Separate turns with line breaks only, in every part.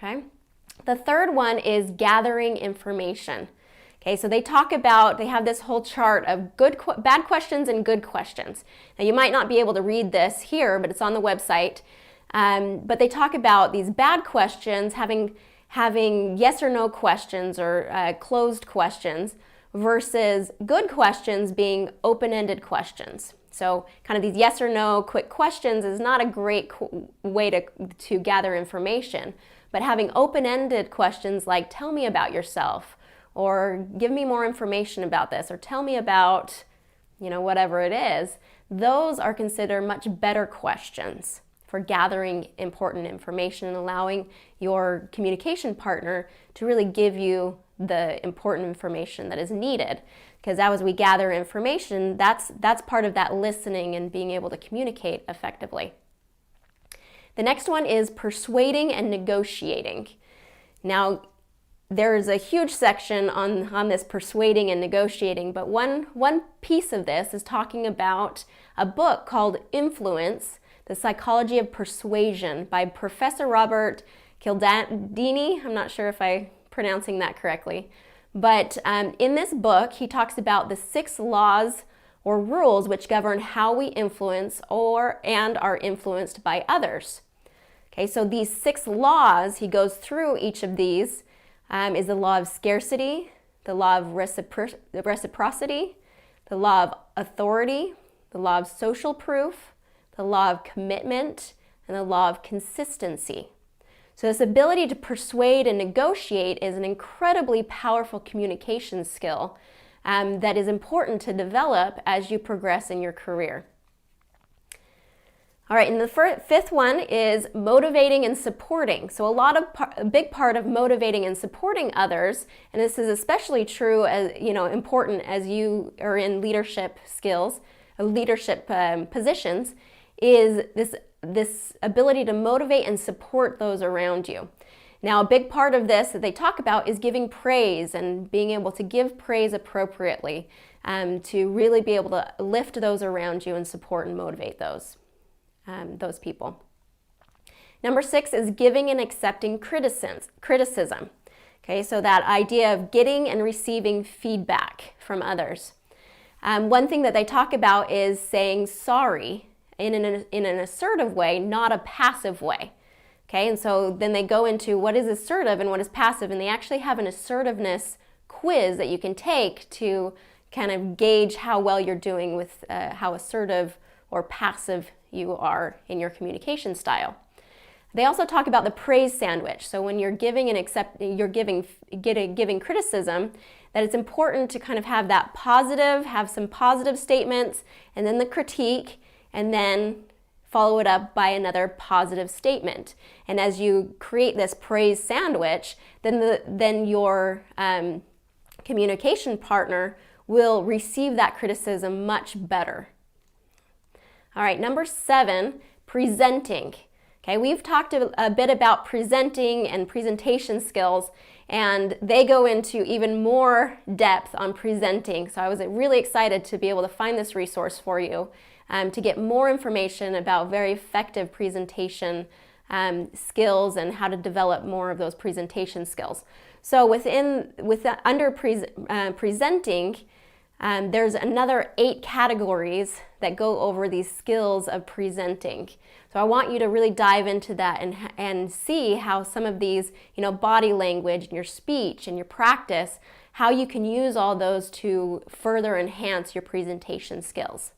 Okay. The third one is gathering information. Okay, so they have this whole chart of bad questions and good questions. Now you might not be able to read this here, but it's on the website. But they talk about these bad questions having yes or no questions or closed questions versus good questions being open-ended questions. So kind of these yes or no quick questions is not a great way to gather information, but having open-ended questions like tell me about yourself, or give me more information about this, or tell me about, whatever it is, those are considered much better questions for gathering important information and allowing your communication partner to really give you the important information that is needed. Because as we gather information, that's part of that listening and being able to communicate effectively. The next one is persuading and negotiating. Now, there's a huge section on this persuading and negotiating, but one piece of this is talking about a book called Influence, The Psychology of Persuasion by Professor Robert Cialdini. I'm not sure if I'm pronouncing that correctly. But in this book, he talks about the 6 laws or rules which govern how we influence and are influenced by others. Okay, so these 6 laws, he goes through each of these, is the law of scarcity, the law of reciprocity, the law of authority, the law of social proof, the law of commitment, and the law of consistency. So this ability to persuade and negotiate is an incredibly powerful communication skill that is important to develop as you progress in your career. All right, and the fifth one is motivating and supporting. So a big part of motivating and supporting others, and this is especially true as important as you are in leadership skills, leadership positions, is this ability to motivate and support those around you. Now, a big part of this that they talk about is giving praise and being able to give praise appropriately to really be able to lift those around you and support and motivate those people. Number 6 is giving and accepting criticism. Okay, so that idea of getting and receiving feedback from others. One thing that they talk about is saying sorry in an assertive way, not a passive way. Okay, and so then they go into what is assertive and what is passive, and they actually have an assertiveness quiz that you can take to kind of gauge how well you're doing with how assertive or passive you are in your communication style. They also talk about the praise sandwich. So when you're giving criticism, that it's important to kind of have some positive statements, and then the critique, and then follow it up by another positive statement. And as you create this praise sandwich, then your communication partner will receive that criticism much better. All right, number 7, presenting. Okay, we've talked a bit about presenting and presentation skills, and they go into even more depth on presenting. So I was really excited to be able to find this resource for you to get more information about very effective presentation skills and how to develop more of those presentation skills. So under presenting, there's another 8 categories that go over these skills of presenting. So I want you to really dive into that and see how some of these, body language and your speech and your practice, how you can use all those to further enhance your presentation skills.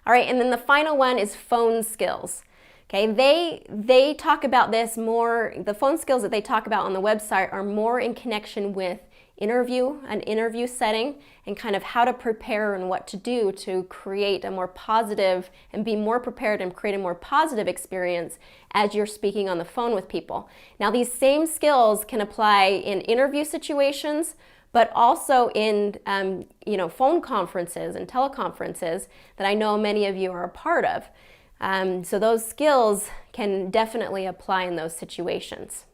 All right, and then the final one is phone skills. Okay, they talk about this more, the phone skills that they talk about on the website are more in connection with an interview setting, and kind of how to prepare and what to do to create a more positive and be more prepared and create a more positive experience as you're speaking on the phone with people. Now, these same skills can apply in interview situations, but also in phone conferences and teleconferences that I know many of you are a part of. So those skills can definitely apply in those situations.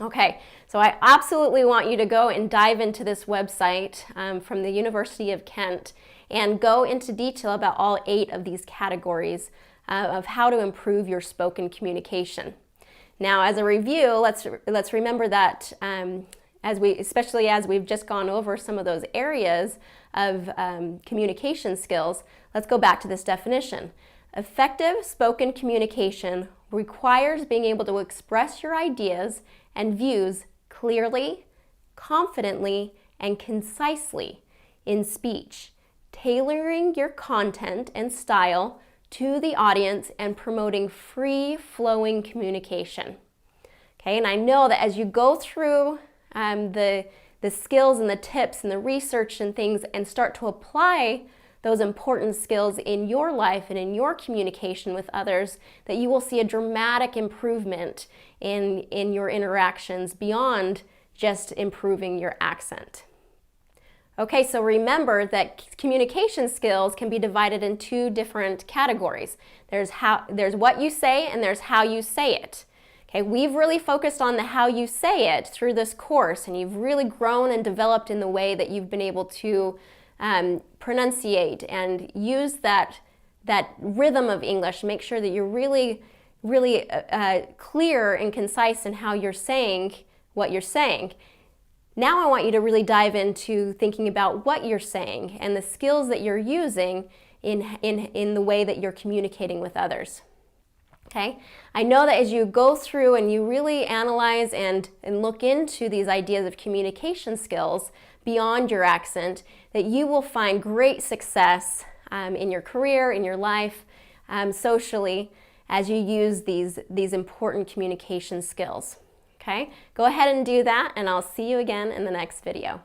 Okay, so I absolutely want you to go and dive into this website from the University of Kent and go into detail about all 8 of these categories of how to improve your spoken communication. Now, as a review, let's remember that especially as we've just gone over some of those areas of communication skills, let's go back to this definition. Effective spoken communication requires being able to express your ideas and views clearly, confidently, and concisely in speech, tailoring your content and style to the audience and promoting free-flowing communication. Okay, and I know that as you go through the skills and the tips and the research and things and start to apply those important skills in your life and in your communication with others, that you will see a dramatic improvement in your interactions beyond just improving your accent. Okay, so remember that communication skills can be divided in two different categories. There's what you say and there's how you say it. Okay, we've really focused on the how you say it through this course, and you've really grown and developed in the way that you've been able to pronunciate and use that rhythm of English. Make sure that you're really clear and concise in how you're saying what you're saying. Now I want you to really dive into thinking about what you're saying and the skills that you're using in the way that you're communicating with others. Okay? I know that as you go through and you really analyze and look into these ideas of communication skills beyond your accent, that you will find great success in your career, in your life, socially, as you use these important communication skills. Okay? Go ahead and do that, and I'll see you again in the next video.